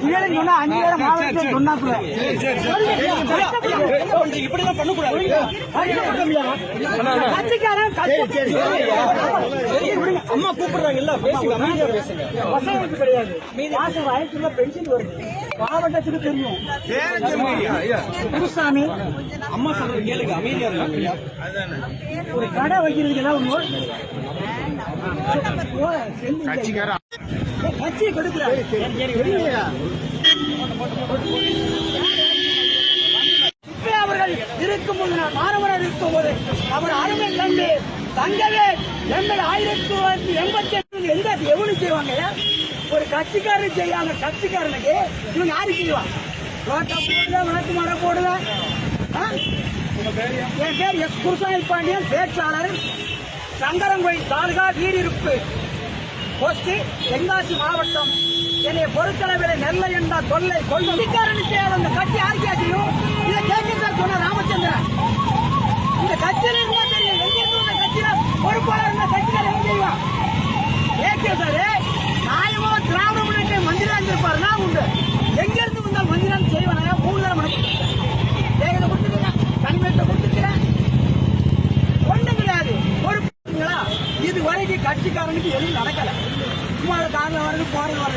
இவருக்கு சொன்னா 5000 மாவட்டத்தில் சொன்னாப்புல இப்படிதான் பண்ணக்கூடாது. கட்சிக்காரன் அம்மா கூப்பிடுறாங்க இல்ல, பேசுங்க, அமைதியா பேசுங்க. பசங்களுக்கு கிடையாது, மாசம் வயசுல பென்ஷன் வருது, மாவட்டத்துக்கு தெரியும். குருசாமி அம்மா சொல்றது கேளுங்க, அமைதியா இருக்காங்க. ஒரு கடை வைக்கிறதுக்கு ஏதாவது கட்சி கொடுக்கிறார். அவர்கள் இருக்கும் போது, மாணவர்கள் இருக்கும் போது அவர் அருமை கண்டு தங்கவே எங்கள் 1988 எந்த எவ்வளவு செய்வாங்க? ஒரு கட்சிக்காரன் செய்யாங்க. கட்சிக்காரனுக்கு இவங்க யாரு செய்வாங்க? விளக்கு மரம் போடுத. என் பேர் எஸ் குருசாமி பாண்டியன், பேச்சாளர், சங்கரங்கோயில் தாலுகா, வீடிருப்பு போஸ்ட், தென்காசி மாவட்டம். என்னை பொறுத்தளவில் நெல்லை என்ற தொல்லை கொள்கைக்காரனுக்கு அந்த கட்சி ஆட்சியாச்சியும் இதை கேட்க சார் சொன்ன ராமச்சந்திரன். இந்த கட்சியில இருந்தா தெரியும், எங்கிருந்து இந்த கட்சியில பொறுப்பாளர் இருந்த கட்சியில என்ன செய்வான்? ஏகே சார் நியாயமா திராவிட முன்னேற்ற மந்திரா இருந்திருப்பாருன்னா உண்டு. எங்கிருந்து வந்தால் மந்திரான்னு செய்வானா? 3 தரம் வேகத்தை கொடுத்துருக்கேன், கனிமத்தை கொடுத்துருக்கிறேன், ஒண்ணும் கிடையாது. பொறுப்புங்களா? இது வரைக்கும் கட்சிக்காரனுக்கு எதுவும் நடக்கல. சும்மா காரில் வருது, போறது வருது.